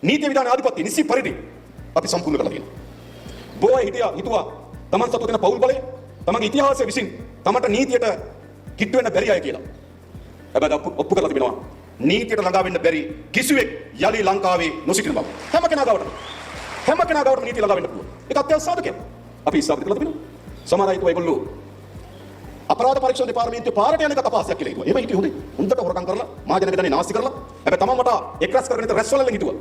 නීති විධාන ආධිපත්‍ය නිසි පරිදි අපි සම්පූර්ණ කරලා තියෙනවා. බොහෝ අය හිතුවා තමන් සතු තියෙන පෞල් බලය තමන්ගේ ඉතිහාසය විසින් තමන්ට නීතියට කිට්ටු වෙන්න බැරි අය කියලා. හැබැයි ඔප්පු කරලා තිබෙනවා නීතියට ළඟා වෙන්න බැරි කිසිවෙක් යලි ලංකාවේ නොසිටින බව. හැම කෙනා ගාවටම නීතිය ළඟා වෙන්න පුළුවන්. ඒක අත්‍යවශ්‍ය සාධකයක්. අපි ඉස්සරහට කරලා තිබෙනවා. සමහර අය ඒගොල්ලෝ අපරාධ පරීක්ෂණ දෙපාර්තමේන්තුවේ පාරට යන එක තපාසයක් කියලා හිතුවා. එහෙම හිටියේ හොඳයි. හොඳට හොරකම් කරලා මහජන විධානේ නාස්ති කරලා හැබැයි තමන් මට එක්රැස් කරගෙන ඉත රැස්වලෙන් හිතුවා.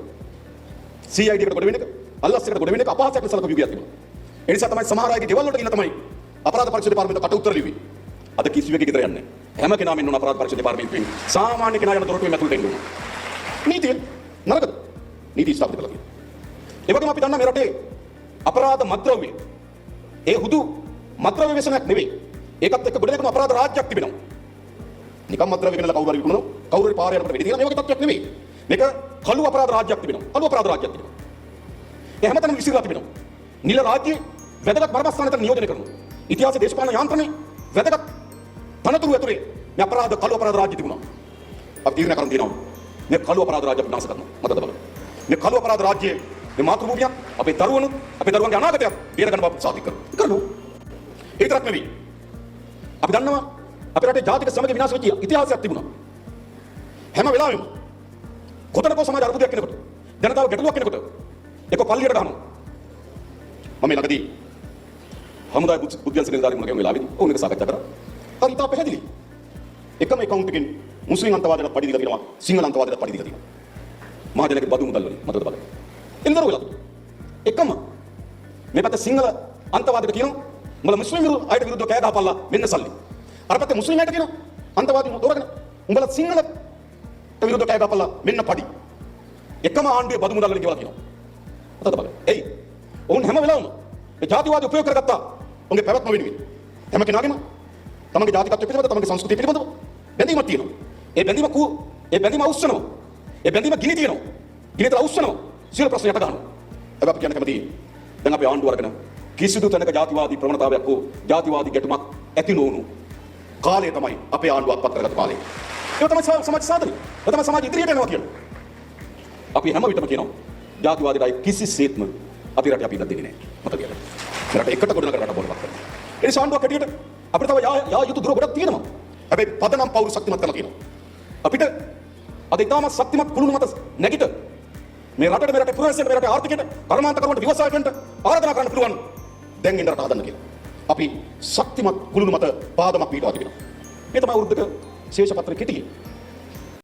CID එකට ගොඩ වෙන එක, අල්ලස් එකට ගොඩ වෙන එක අපහාසයක් ලෙස සැලකුව යුගයක් තිබුණා. ඒ නිසා තමයි සමහර අයගේ ගෙවල් වලට ගිහින් තමයි අපරාධ පරීක්ෂණ දෙපාර්තමේන්තුවට කට උත්තර ලිව්වේ. අද කිසිවෙක් ගෙදර යන්නේ නැහැ. හැම කෙනාම ඉන්න අපරාධ පරීක්ෂණ දෙපාර්තමේන්තුවෙන් සාමාන්‍ය කෙනා යන දොරටුවෙන් ඇතුළට එන්න ඕන. නීතිය නරකද? නීති ස්ථාපිත කළා කියලා. ඒ වගේම අපි දන්නා මේ රටේ අපරාධ මත්ද්‍රව්‍ය ඒ හුදු මත්ද්‍රව්‍ය ව්‍යසනයක් නෙවෙයි. ඒකත් එක්ක ගොඩනැගෙන අපරාධ රාජ්‍යයක් තිබෙනවා. නිකම් මත්ද්‍රව්‍ය ගෙනලා කවුරු හරි විකුණනවා. කවුරු හරි පාරේ යනකොට වෙඩි තියනවා. මේ වගේ තත්ත්වයක් නෙවෙයි. මේක කළු අපරාධ රාජ්‍යයක් තිබෙනවා. කළු අපරාධ රාජ්‍යයක් තිබෙනවා. ඒ හැමතැනම විසිරලා තිබෙනවා. නිල රාජ්‍යයේ වැදගත් මර්මස්ථානයට නියෝජනය කරනවා. ඉතිහාස දේශපාලන යාන්ත්‍රණේ වැදගත් තනතුරු ඇතුලේ මේ අපරාධ කළු අපරාධ රාජ්‍ය තිබුණා. අපි තීරණය කරන් තියෙනවා. මේ කළු අපරාධ රාජ්‍ය විනාශ කරනවා. මතකද බලන්න. මේ කළු අපරාධ රාජ්‍යයේ මේ මාතෘභූමිය අපේ දරුවන්ගේ අනාගතයක් බේරගන්න බව සාතික කරනවා. ඒ විතරක් නෙවෙයි. අපි දන්නවා අපේ රටේ ජාතික සමගිය විනාශ වෙච්ච ඉතිහාසයක් තිබුණා. හැම වෙලාවෙම කොතනකෝ සමාජ අර්බුදයක් එනකොට ජනතාව ගැටලුවක් එනකොට ඒක පල්ලියට ගහනවා. මම මේ ළඟදී හමුදාය බුද්ධියන් සෙනෙල්දාරින් මම කියන වෙලාවෙදී ඕන එක සාකච්ඡා කරා. හරි තා පැහැදිලි. එකම account එකෙන් මුස්ලිම් අන්තවාදයට පඩි දීලා තියෙනවා. සිංහල අන්තවාදයට පඩි දීලා තියෙනවා. මහජනක බදු මුදල් වලින් මතකද බලන්න. එන්නතර වෙලා එකම මේ පැත්ත සිංහල අන්තවාදයට කියනවා උඹලා මුස්ලිම් අයට විරුද්ධව කෑ ගහපල්ලා මෙන්න සල්ලි. අර පැත්තේ මුස්ලිම් අයට කියනවා අන්තවාදීන් තෝරගෙන උඹලා සිංහලට විරුද්ධව කෑ ගහපල්ලා මෙන්න පඩි. එකම ආණ්ඩුවේ බදු මුදල් වලින් කියලා කියනවා. මතකද බලන්න. එයි ඔවුන් හැම වෙලාවෙම මේ ජාතිවාදී උපයෝග කරගත්තා. උන්ගේ පැවැත්ම වෙනුවෙන්. හැම කෙනාගේම තමන්ගේ ජාතිකත්වය පිළිබඳව තමන්ගේ සංස්කෘතිය පිළිබඳව බැඳීමක් තියෙනවා. ඒ බැඳීම අවුස්සනවා. ඒ බැඳීම ගිනි තියනවා. ගිනිතල අවුස්සනවා. සියලු ප්‍රශ්න යට ගන්නවා. හැබැයි අපි කියන්න කැමතියි දැන් අපේ ආණ්ඩුව අරගෙන කිසිදු තැනක ජාතිවාදී ප්‍රවණතාවයක් හෝ ජාතිවාදී ගැටුමක් ඇති නොවුණු කාලය තමයි අපේ ආණ්ඩුව අත්පත් කරගත්ත කාලය. ඒක තමයි සමාජ සාධනය. ඒක තමයි සමාජ ඉදිරියට යනවා කියන්නේ. අපි හැම විටම කියනවා ජාතිවාදීලා කිසිසේත්ම අපි රටේ අපි ඉන්න දෙන්නේ නැහැ. මතක තියාගන්න. රට එකට ගොඩනගන රට බෝලපත් කරනවා. ඒ නිසා ආණ්ඩුවක් හැටියට අපිට තව යා යුතු දුර ගොඩක් තියෙනවා. හැබැයි පදනම් පෞරු ශක්තිමත් කරලා තියෙනවා. අපිට අද ඉතාම ශක්තිමත් කුළුණු මත නැගිට මේ රටේ පුරවැසියන්ට මේ රටේ ආර්ථිකයට කර්මාන්ත කරුවන්ට ව්‍යවසායකයන්ට ආරාධනා කරන්න පුළුවන් දැන් ඉන්න රට හදන්න කියලා. අපි ශක්තිමත් කුළුණු මත පාදමක් පිටවා තිබෙනවා. මේ තමයි වෘද්ධක ශේෂ පත්‍රයේ කෙටියේ